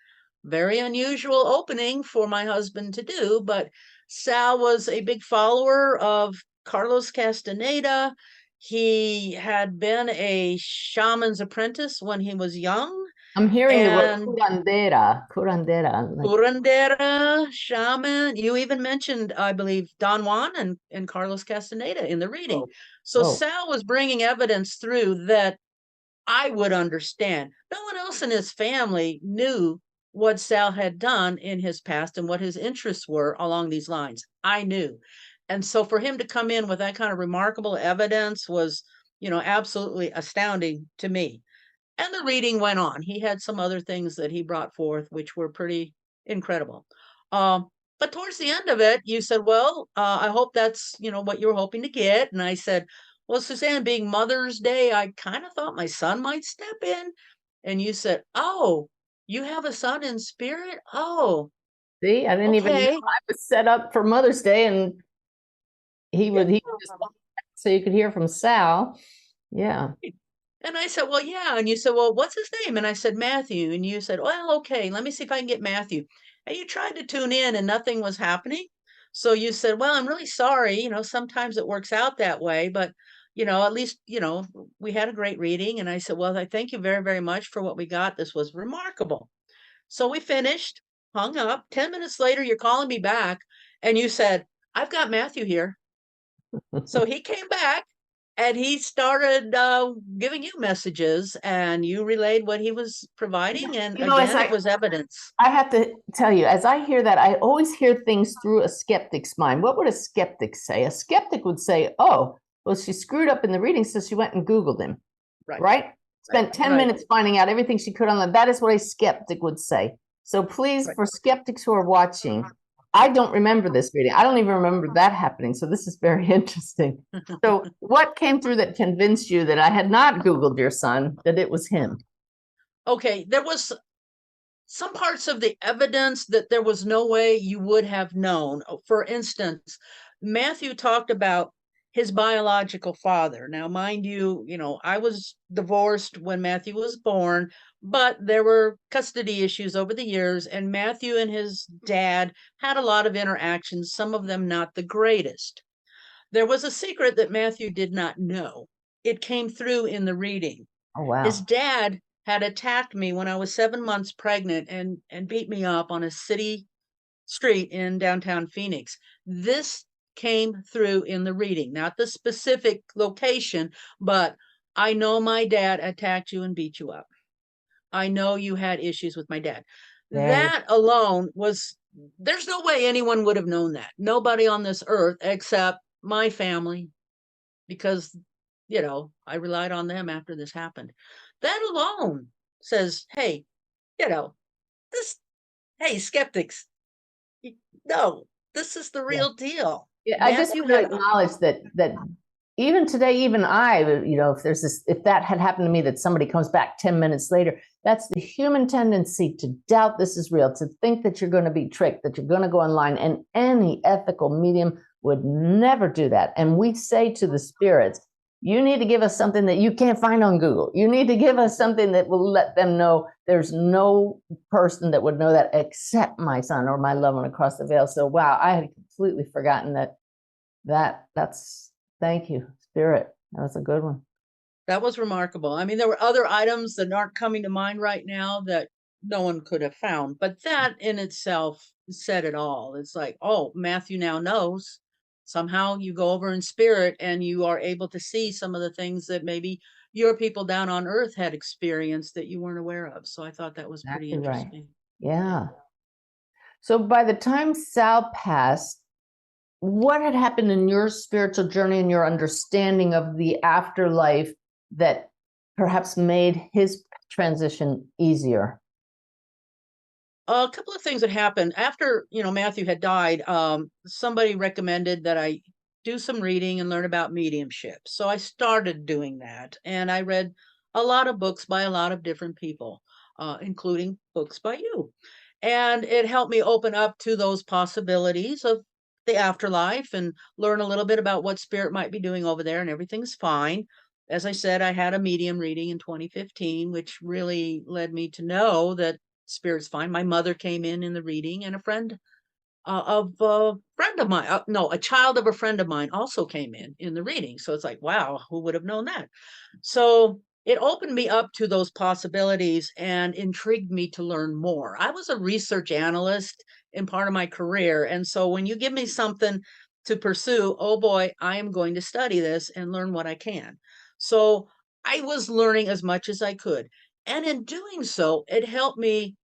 Very unusual opening for my husband to do, but Sal was a big follower of Carlos Castaneda. He had been a shaman's apprentice when he was young. I'm hearing the word And curandera, curandera. curandera, shaman. You even mentioned, I believe, Don Juan and Carlos Castaneda in the reading. Oh, So oh, Sal was bringing evidence through that I would understand. No one else in his family knew what Sal had done in his past and what his interests were along these lines. I knew. And so for him to come in with that kind of remarkable evidence was, absolutely astounding to me. And the reading went on. He had some other things that he brought forth, which were pretty incredible. But towards the end of it, you said, well, I hope that's, what you were hoping to get. And I said, well, Suzanne, being Mother's Day, I kind of thought my son might step in. And you said, oh, you have a son in spirit? Oh, see, I didn't even know okay. I was set up for Mother's Day, and he would just so you could hear from Sal. Yeah. And I said, well, yeah. And you said, well, what's his name? And I said, Matthew. And you said, well, okay, let me see if I can get Matthew. And you tried to tune in and nothing was happening. So you said, well, I'm really sorry. Sometimes it works out that way, but at least, we had a great reading. And I said, well, I thank you very, very much for what we got. This was remarkable. So we finished, hung up. 10 minutes later, you're calling me back and you said, I've got Matthew here. So he came back and he started giving you messages and you relayed what he was providing. And again, it was evidence. I have to tell you, as I hear that, I always hear things through a skeptic's mind. What would a skeptic say? A skeptic would say, oh, well, she screwed up in the reading, so she went and Googled him, right? Spent 10 minutes finding out everything she could on that. That is what a skeptic would say. So please, for skeptics who are watching, I don't remember this reading. I don't even remember that happening. So this is very interesting. So what came through that convinced you that I had not Googled your son, that it was him? Okay, there was some parts of the evidence that there was no way you would have known. For instance, Matthew talked about his biological father. Now, mind you, I was divorced when Matthew was born, but there were custody issues over the years, and Matthew and his dad had a lot of interactions, some of them not the greatest. There was a secret that Matthew did not know. It came through in the reading. Oh, wow. His dad had attacked me when I was 7 months pregnant and beat me up on a city street in downtown Phoenix. This came through in the reading, not the specific location, but I know my dad attacked you and beat you up. I know you had issues with my dad. That alone there's no way anyone would have known that. Nobody on this earth except my family, because, I relied on them after this happened. That alone says, hey, skeptics, no, this is the real deal. Yeah, I just want to acknowledge that even today, even I, if that had happened to me, that somebody comes back 10 minutes later, that's the human tendency to doubt this is real, to think that you're going to be tricked, that you're going to go online, and any ethical medium would never do that. And we say to the spirits, you need to give us something that you can't find on Google. You need to give us something that will let them know there's no person that would know that except my son or my loved one across the veil. So, wow, I had completely forgotten that's, thank you, Spirit. That was a good one. That was remarkable. I mean, there were other items that aren't coming to mind right now that no one could have found, but that in itself said it all. It's like, oh, Matthew now knows. Somehow you go over in spirit and you are able to see some of the things that maybe your people down on earth had experienced that you weren't aware of. So I thought that was pretty interesting. Right. Yeah. So by the time Sal passed, what had happened in your spiritual journey and your understanding of the afterlife that perhaps made his transition easier? A couple of things that happened after, Matthew had died. Somebody recommended that I do some reading and learn about mediumship. So I started doing that. And I read a lot of books by a lot of different people, including books by you. And it helped me open up to those possibilities of the afterlife and learn a little bit about what spirit might be doing over there, and everything's fine. As I said, I had a medium reading in 2015, which really led me to know that spirit's fine. My mother came in the reading, and a friend of a friend of mine, a child of a friend of mine also came in the reading. So it's like, wow, who would have known that? So it opened me up to those possibilities and intrigued me to learn more. I was a research analyst in part of my career. And so when you give me something to pursue, oh boy, I am going to study this and learn what I can. So I was learning as much as I could. And in doing so, it helped me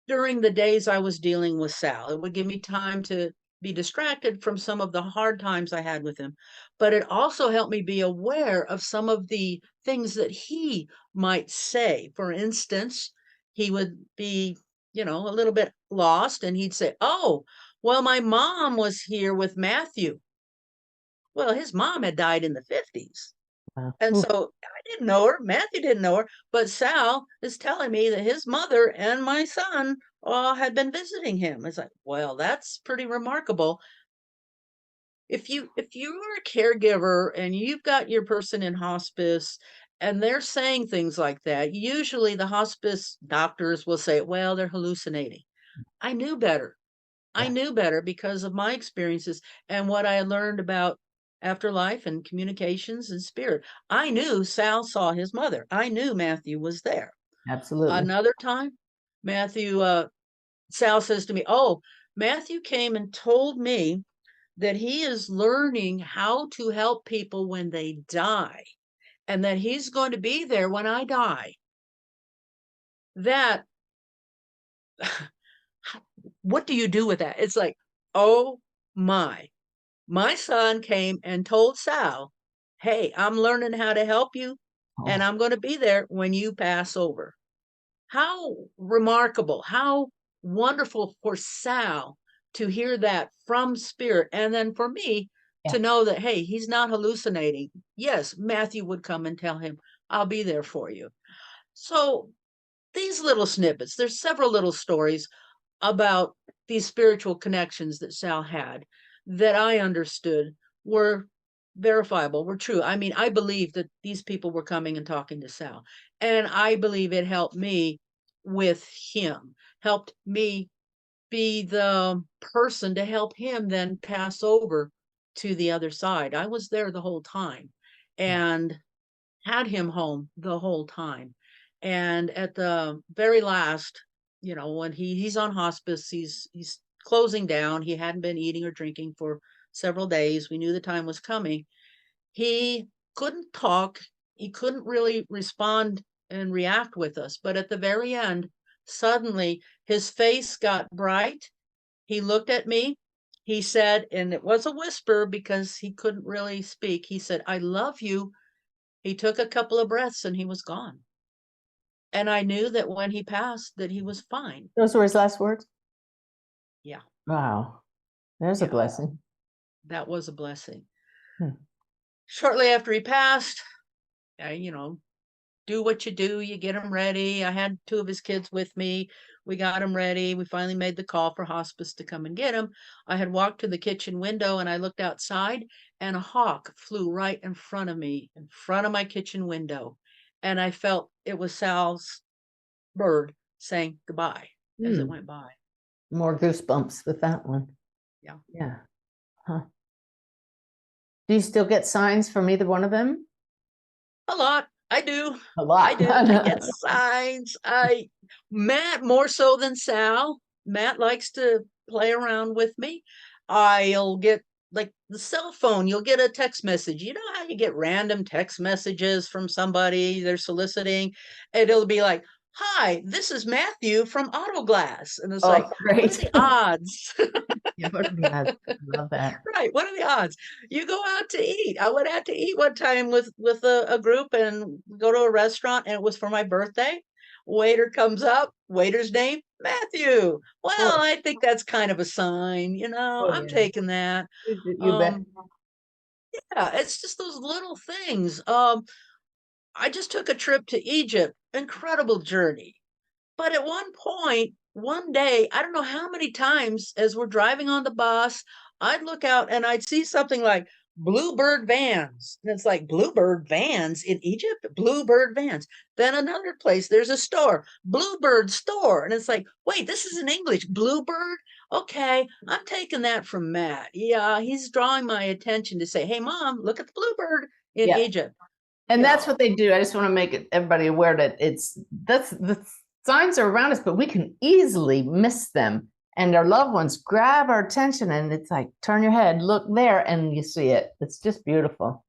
during the days I was dealing with Sal. It would give me time to be distracted from some of the hard times I had with him. But it also helped me be aware of some of the things that he might say. For instance, he would be, a little bit lost, and he'd say, oh, well, my mom was here with Matthew. Well, his mom had died in the 50s. And so I didn't know her. Matthew didn't know her. But Sal is telling me that his mother and my son had been visiting him. It's like, well, that's pretty remarkable. If you're a caregiver and you've got your person in hospice and they're saying things like that, usually the hospice doctors will say, well, they're hallucinating. I knew better. I knew better because of my experiences and what I had learned about afterlife and communications and spirit. I knew Sal saw his mother. I knew Matthew was there. Absolutely. Another time, Sal says to me, "Oh, Matthew came and told me that he is learning how to help people when they die and that he's going to be there when I die." That, what do you do with that? It's like, oh my son came and told Sal, "Hey, I'm learning how to help you and Oh, I'm going to be there when you pass over." How remarkable, how wonderful for Sal to hear that from spirit. And then for me yeah. to know that, hey, he's not hallucinating. Yes, Matthew would come and tell him, "I'll be there for you." So these little snippets, there's several little stories about these spiritual connections that Sal had that I understood were verifiable, were true. I mean, I believe that these people were coming and talking to Sal. And I believe it helped me with him, helped me be the person to help him then pass over to the other side. I was there the whole time Yeah. and had him home the whole time. And at the very last, when he's on hospice, he's closing down. He hadn't been eating or drinking for several days. We knew the time was coming. He couldn't talk. He couldn't really respond and react with us. But at the very end, suddenly his face got bright. He looked at me. He said, and it was a whisper because he couldn't really speak. He said, "I love you." He took a couple of breaths and he was gone. And I knew that when he passed that he was fine. Those were his last words? Yeah. Wow. There's a Yeah. blessing. That was a blessing. Hmm. Shortly after he passed, do what you do. You get him ready. I had two of his kids with me. We got him ready. We finally made the call for hospice to come and get him. I had walked to the kitchen window and I looked outside and a hawk flew right in front of me, in front of my kitchen window. And I felt it was Sal's bird saying goodbye as it Hmm. went by. More goosebumps with that one. Yeah. Yeah. Huh. Do you still get signs from either one of them? A lot. I do. A I lot. do. I get signs. Matt more so than Sal. Matt likes to play around with me. I'll get like the cell phone, you'll get a text message. You know how you get random text messages from somebody they're soliciting? And it'll be like, "Hi, this is Matthew from Autoglass." And it's like, Oh, what are great. the odds? Yeah, I love that. Right. What are the odds? You go out to eat. I went out to eat one time with a group and go to a restaurant, and it was for my birthday. Waiter comes up, waiter's name, Matthew. Well, Oh, I think that's kind of a sign, oh I'm yeah. taking that. You bet. Yeah, it's just those little things. I just took a trip to Egypt. Incredible journey. But at one point, one day, I don't know how many times as we're driving on the bus, I'd look out and I'd see something like Bluebird vans. And it's like, Bluebird vans in Egypt? Bluebird vans. Then another place, there's a store, Bluebird store. And it's like, wait, this is in English, Bluebird? Okay, I'm taking that from Matt. Yeah, he's drawing my attention to say, hey, Mom, look at the Bluebird in Yeah. Egypt. And Yeah. that's what they do. I just want to make everybody aware that that's the signs are around us, but we can easily miss them. And our loved ones grab our attention, and it's like, turn your head, look there, and you see it. It's just beautiful.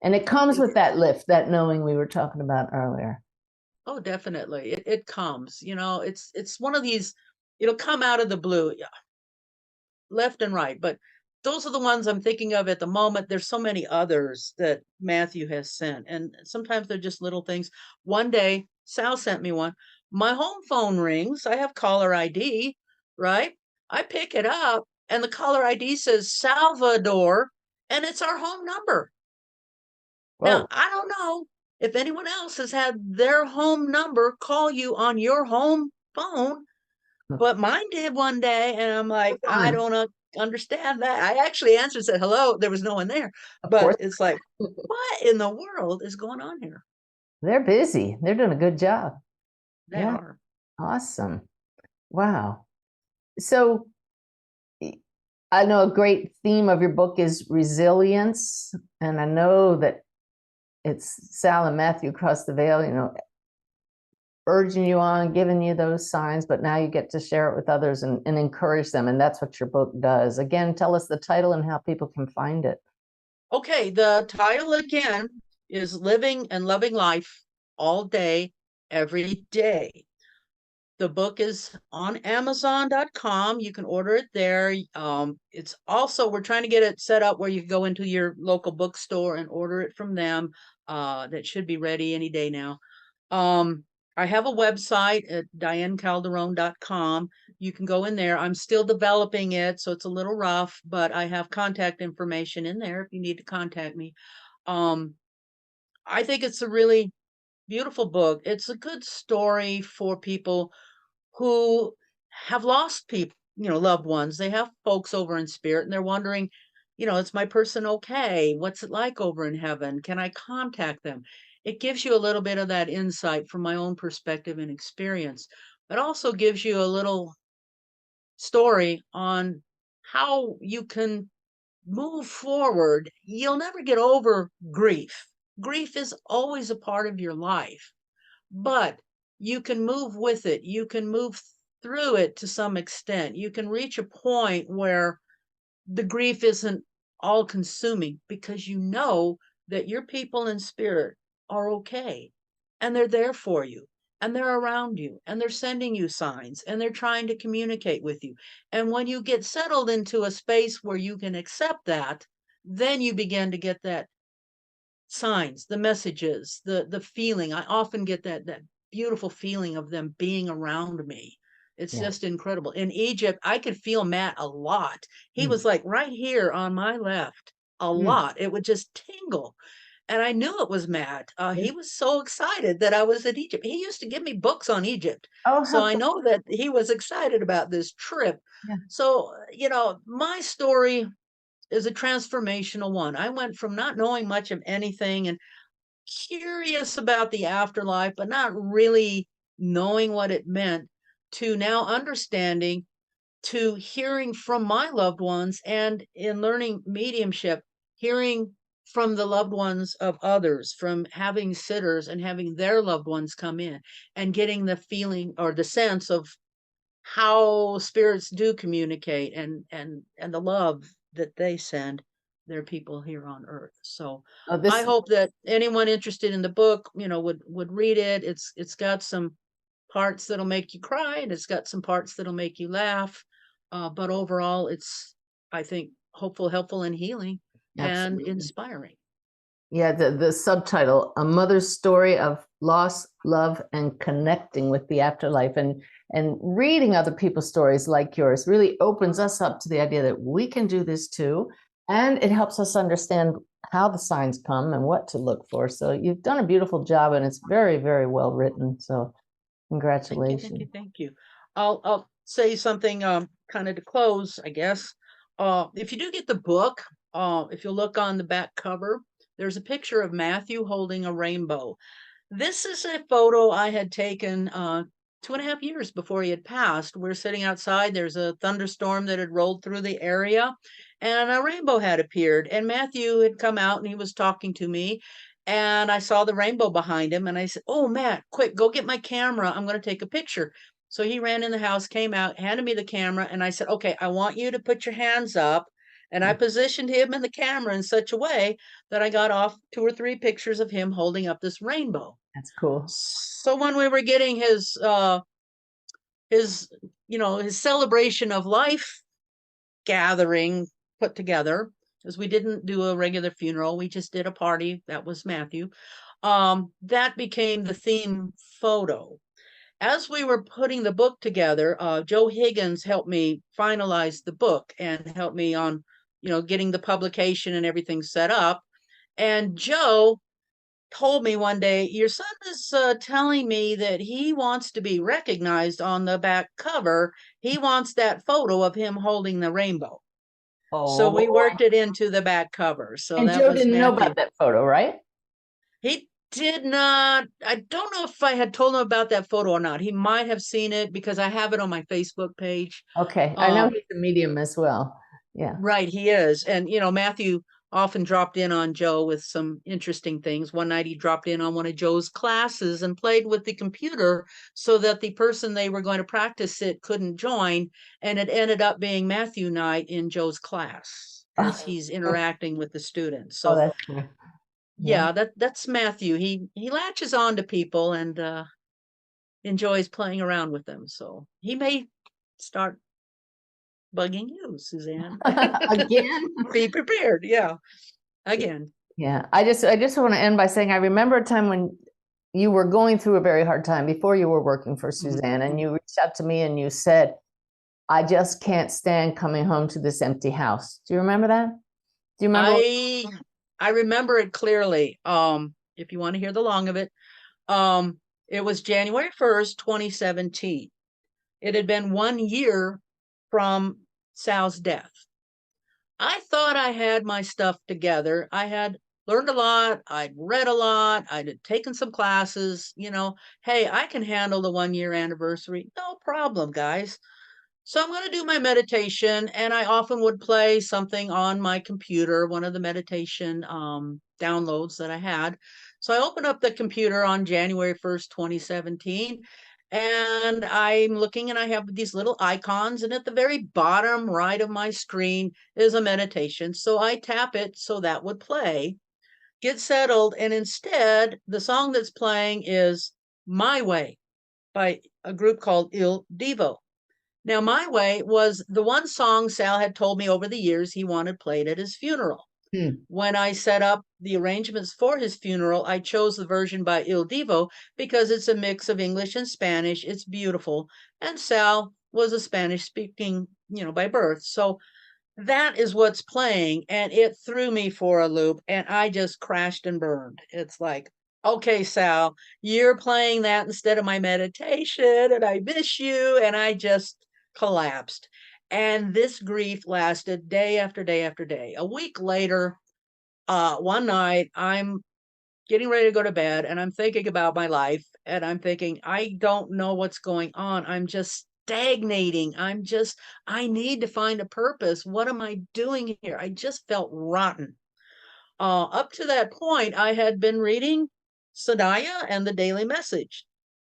And it comes with that lift, that knowing we were talking about earlier. Oh, definitely. It comes, it's one of these, it'll come out of the blue, yeah, left and right. But those are the ones I'm thinking of at the moment. There's so many others that Matthew has sent. And sometimes they're just little things. One day, Sal sent me one. My home phone rings. I have caller ID, right? I pick it up and the caller ID says Salvador, and it's our home number. Now, Whoa. I don't know if anyone else has had their home number call you on your home phone, but mine did one day, and I'm like, I Fun. don't understand that. I actually answered, said hello. There was no one there, Of but course. it's like, what in the world is going on here? They're busy. They're doing a good job. They Yeah. are. Awesome. Wow. So I know a great theme of your book is resilience. And I know that it's Sal and Matthew across the veil, urging you on, giving you those signs, but now you get to share it with others and encourage them. And that's what your book does. Again, tell us the title and how people can find it. Okay, the title again is Living and Loving Life All Day, Every Day. The book is on Amazon.com. You can order it there. It's also, we're trying to get it set up where you can go into your local bookstore and order it from them. That should be ready any day now. I have a website at dianecalderon.com. You can go in there. I'm still developing it, so it's a little rough, but I have contact information in there if you need to contact me. I think it's a really beautiful book. It's a good story for people who have lost people, loved ones. They have folks over in spirit and they're wondering, is my person okay? What's it like over in heaven? Can I contact them? It gives you a little bit of that insight from my own perspective and experience, but also gives you a little story on how you can move forward. You'll never get over grief. Grief is always a part of your life, but you can move with it. You can move through it to some extent. You can reach a point where the grief isn't all consuming because you know that your people in spirit are okay and they're there for you and they're around you and they're sending you signs and they're trying to communicate with you. And when you get settled into a space where you can accept that, then you begin to get that signs, the messages, the feeling. I often get that beautiful feeling of them being around me. It's Yeah. just incredible. In Egypt, I could feel Matt a lot. He was like right here on my left a lot. It would just tingle. And I knew it was Matt. He was so excited that I was in Egypt. He used to give me books on Egypt. Oh, So how I cool. know that he was excited about this trip. Yeah. So, my story is a transformational one. I went from not knowing much of anything and curious about the afterlife, but not really knowing what it meant, to now understanding, to hearing from my loved ones, and in learning mediumship, hearing from the loved ones of others, from having sitters and having their loved ones come in and getting the feeling or the sense of how spirits do communicate and the love that they send their people here on earth. So Oh, I this, hope that anyone interested in the book, would read it. It's got some parts that'll make you cry and it's got some parts that'll make you laugh. But overall, it's, I think, hopeful, helpful, and healing and absolutely. inspiring. Yeah, the subtitle, A Mother's Story of Loss, Love, and Connecting with the Afterlife. And reading other people's stories like yours really opens us up to the idea that we can do this too. And it helps us understand how the signs come and what to look for. So you've done a beautiful job and it's very, very well written. So Thank you, thank congratulations. you, thank you. I'll say something kind of to close, I guess. If you do get the book, if you look on the back cover, there's a picture of Matthew holding a rainbow. This is a photo I had taken 2.5 years before he had passed. We're sitting outside. There's a thunderstorm that had rolled through the area, and a rainbow had appeared. And Matthew had come out and he was talking to me. And I saw the rainbow behind him. And I said, "Oh, Matt, quick, go get my camera. I'm going to take a picture." So he ran in the house, came out, handed me the camera. And I said, "Okay, I want you to put your hands up." And I positioned him in the camera in such a way that I got off 2 or 3 pictures of him holding up this rainbow. That's cool. So when we were getting his his celebration of life gathering put together, because we didn't do a regular funeral, we just did a party. That was Matthew. That became the theme photo. As we were putting the book together, Joe Higgins helped me finalize the book and helped me on getting the publication and everything set up. And Joe told me one day, "Your son is telling me that he wants to be recognized on the back cover. He wants that photo of him holding the rainbow." So we Oh, worked it into the back cover. So and that Joe was didn't know Matthew. about that photo, right? He did not. I don't know if I had told him about that photo or not. He might have seen it because I have it on my Facebook page. Okay, I know Um, he's a medium as well. Yeah. Right, he is. And, Matthew often dropped in on Joe with some interesting things. One night he dropped in on one of Joe's classes and played with the computer so that the person they were going to practice it couldn't join. And it ended up being Matthew night in Joe's class as he's interacting with the students. Oh, So that's cool. yeah, that's Matthew. He latches on to people and enjoys playing around with them. So he may start bugging you, Suzanne. Again? Be prepared. Yeah. Again. Yeah. I just want to end by saying I remember a time when you were going through a very hard time before you were working for Suzanne, and you reached out to me and you said, I just can't stand coming home to this empty house. Do you remember that? Do you remember? I remember it clearly. If you want to hear the long of it, it was January 1st, 2017. It had been 1 year from Sal's death. I thought I had my stuff together. I had learned a lot. I'd read a lot. I'd taken some classes, hey, I can handle the 1 year anniversary. No problem, guys. So I'm going to do my meditation, and I often would play something on my computer, one of the meditation downloads that I had. So I opened up the computer on January 1st, 2017, and I'm looking and I have these little icons, and at the very bottom right of my screen is a meditation. So I tap it so that would play, get settled, and instead the song that's playing is My Way by a group called Il Divo. Now, My Way was the one song Sal had told me over the years he wanted played at his funeral. When I set up the arrangements for his funeral, I chose the version by Il Divo because it's a mix of English and Spanish. It's beautiful. And Sal was a Spanish speaking, by birth. So that is what's playing. And it threw me for a loop, and I just crashed and burned. It's like, okay, Sal, you're playing that instead of my meditation, and I miss you. And I just collapsed. And this grief lasted day after day after day. A week later, one night, I'm getting ready to go to bed, and I'm thinking about my life, and I'm thinking, I don't know what's going on. I'm just stagnating. I need to find a purpose. What am I doing here? I just felt rotten. Up to that point, I had been reading Sanaya and the Daily Message.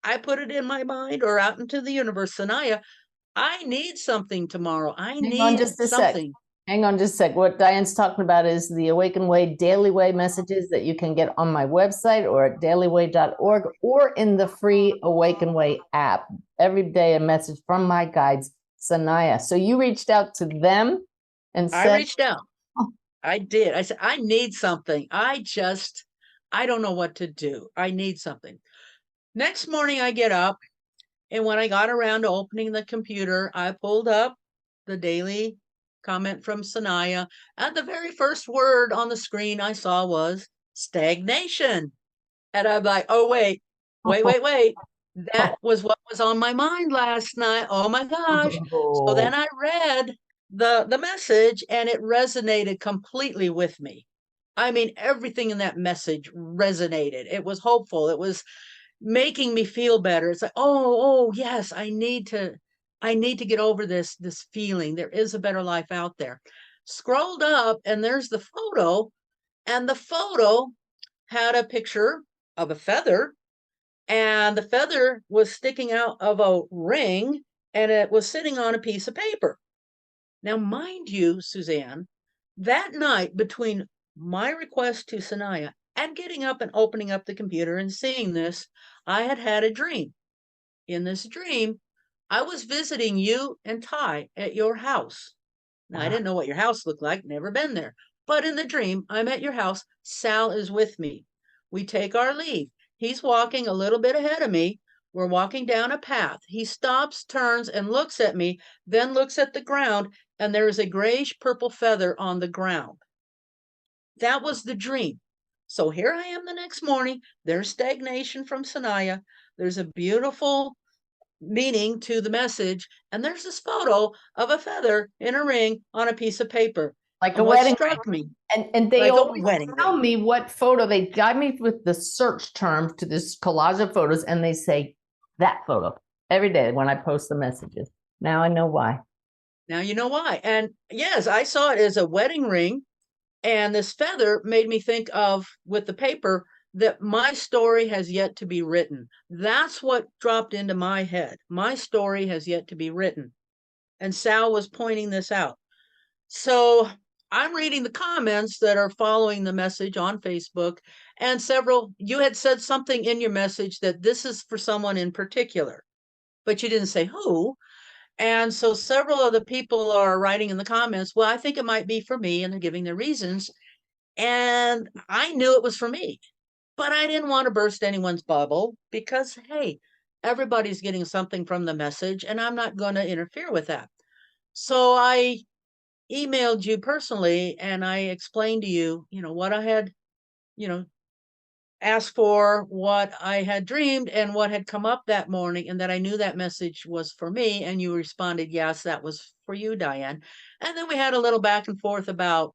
I put it in my mind or out into the universe, Sanaya, I need something tomorrow. I Hang on need just a sec. something. Hang on just a sec. What Diane's talking about is the Awaken Way Daily Way messages that you can get on my website or at dailyway.org or in the free Awaken Way app. Every day a message from my guides, Sanaya. So you reached out to them and said, I reached out. I did. I said, I need something. I don't know what to do. I need something. Next morning, I get up, and when I got around to opening the computer, I pulled up the daily comment from Sanaya, and the very first word on the screen I saw was stagnation. And I'm like, oh, wait. That was what was on my mind last night. Oh my gosh. So then I read the message, and it resonated completely with me. I mean, everything in that message resonated. It was hopeful. It was making me feel better. It's like, oh, yes, I need to get over this feeling. There is a better life out there. Scrolled up, and there's the photo, and the photo had a picture of a feather, and the feather was sticking out of a ring, and it was sitting on a piece of paper. Now, mind you, Suzanne, that night between my request to Sanaya and getting up and opening up the computer and seeing this, I had had a dream. In this dream, I was visiting you and Ty at your house. Now, I didn't know what your house looked like, never been there. But in the dream, I'm at your house. Sal is with me. We take our leave. He's walking a little bit ahead of me. We're walking down a path. He stops, turns, and looks at me, then looks at the ground, and there is a grayish purple feather on the ground. That was the dream. So here I am the next morning. There's stagnation from Sanaya. There's a beautiful meaning to the message, and there's this photo of a feather in a ring on a piece of paper. like and a what wedding struck me, and they like always a wedding tell ring. me what photo. They guide me with the search term to this collage of photos, and they say that photo every day when I post the messages. Now I know why. Now you know why. And yes, I saw it as a wedding ring. And this feather made me think of, with the paper, that my story has yet to be written. That's what dropped into my head. My story has yet to be written. And Sal was pointing this out. So I'm reading the comments that are following the message on Facebook, and several, you had said something in your message that this is for someone in particular, but you didn't say who. And so several of the people are writing in the comments, well, I think it might be for me, and they're giving their reasons. And I knew it was for me, but I didn't want to burst anyone's bubble because, hey, everybody's getting something from the message, and I'm not going to interfere with that. So I emailed you personally and I explained to you, what I had, you know, asked for, what I had dreamed, and what had come up that morning, and that I knew that message was for me. And you responded, yes, that was for you, Diane. And then we had a little back and forth about,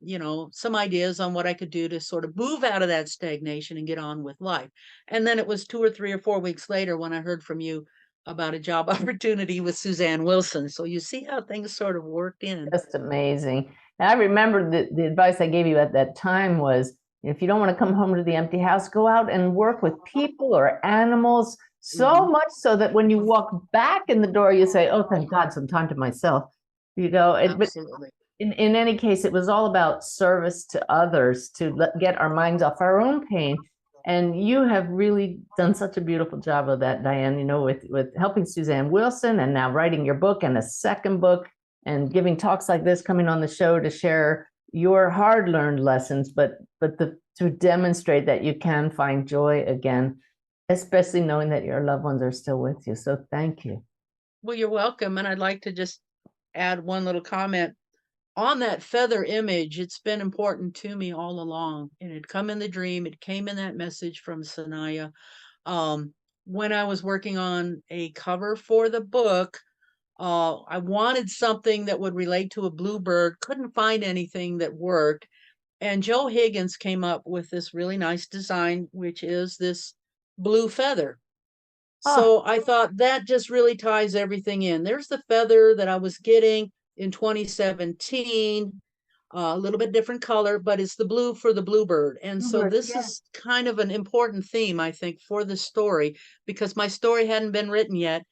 some ideas on what I could do to sort of move out of that stagnation and get on with life. And then it was 2 or 3 or 4 weeks later when I heard from you about a job opportunity with Suzanne Wilson. So you see how things sort of worked in. Just amazing. And I remember the advice I gave you at that time was, if you don't want to come home to the empty house, go out and work with people or animals, so much so that when you walk back in the door, you say, oh, thank God, some time to myself. Absolutely. In any case, it was all about service to others, to get our minds off our own pain. And you have really done such a beautiful job of that, Diane, with helping Suzanne Wilson, and now writing your book and a second book, and giving talks like this, coming on the show to share your hard-learned lessons, but to demonstrate that you can find joy again, especially knowing that your loved ones are still with you. So thank you. Well, you're welcome. And I'd like to just add one little comment on that feather image. It's been important to me all along. It had come in the dream. It came in that message from Sanaya. When I was working on a cover for the book, I wanted something that would relate to a bluebird, couldn't find anything that worked. And Joe Higgins came up with this really nice design, which is this blue feather. So I thought that just really ties everything in. There's the feather that I was getting in 2017, a little bit different color, but it's the blue for the bluebird. And so this is kind of an important theme, I think, for the story, because my story hadn't been written yet,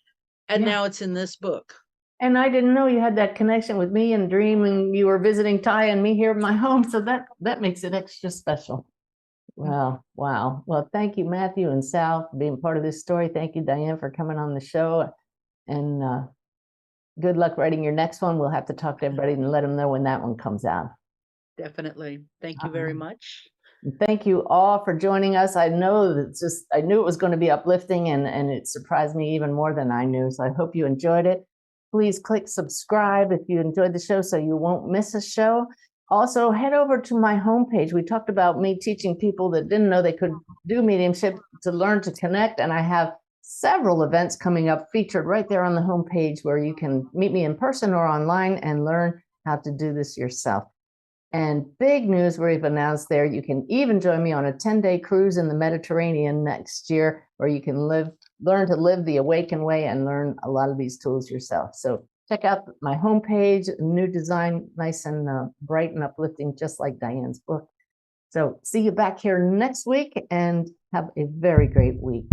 and now it's in this book. And I didn't know you had that connection with me and dreaming you were visiting Ty and me here in my home. So that makes it extra special. Wow. Well, thank you, Matthew and Sal, for being part of this story. Thank you, Diane, for coming on the show. And good luck writing your next one. We'll have to talk to everybody and let them know when that one comes out. Definitely. Thank you very much. Thank you all for joining us. I know that I knew it was going to be uplifting, and it surprised me even more than I knew. So I hope you enjoyed it. Please click subscribe if you enjoyed the show so you won't miss a show. Also, head over to my homepage. We talked about me teaching people that didn't know they could do mediumship to learn to connect, and I have several events coming up featured right there on the homepage where you can meet me in person or online and learn how to do this yourself. And big news we've announced there, you can even join me on a 10-day cruise in the Mediterranean next year, where you can learn to live the awakened way and learn a lot of these tools yourself. So check out my homepage, new design, nice and bright and uplifting, just like Diane's book. So see you back here next week, and have a very great week.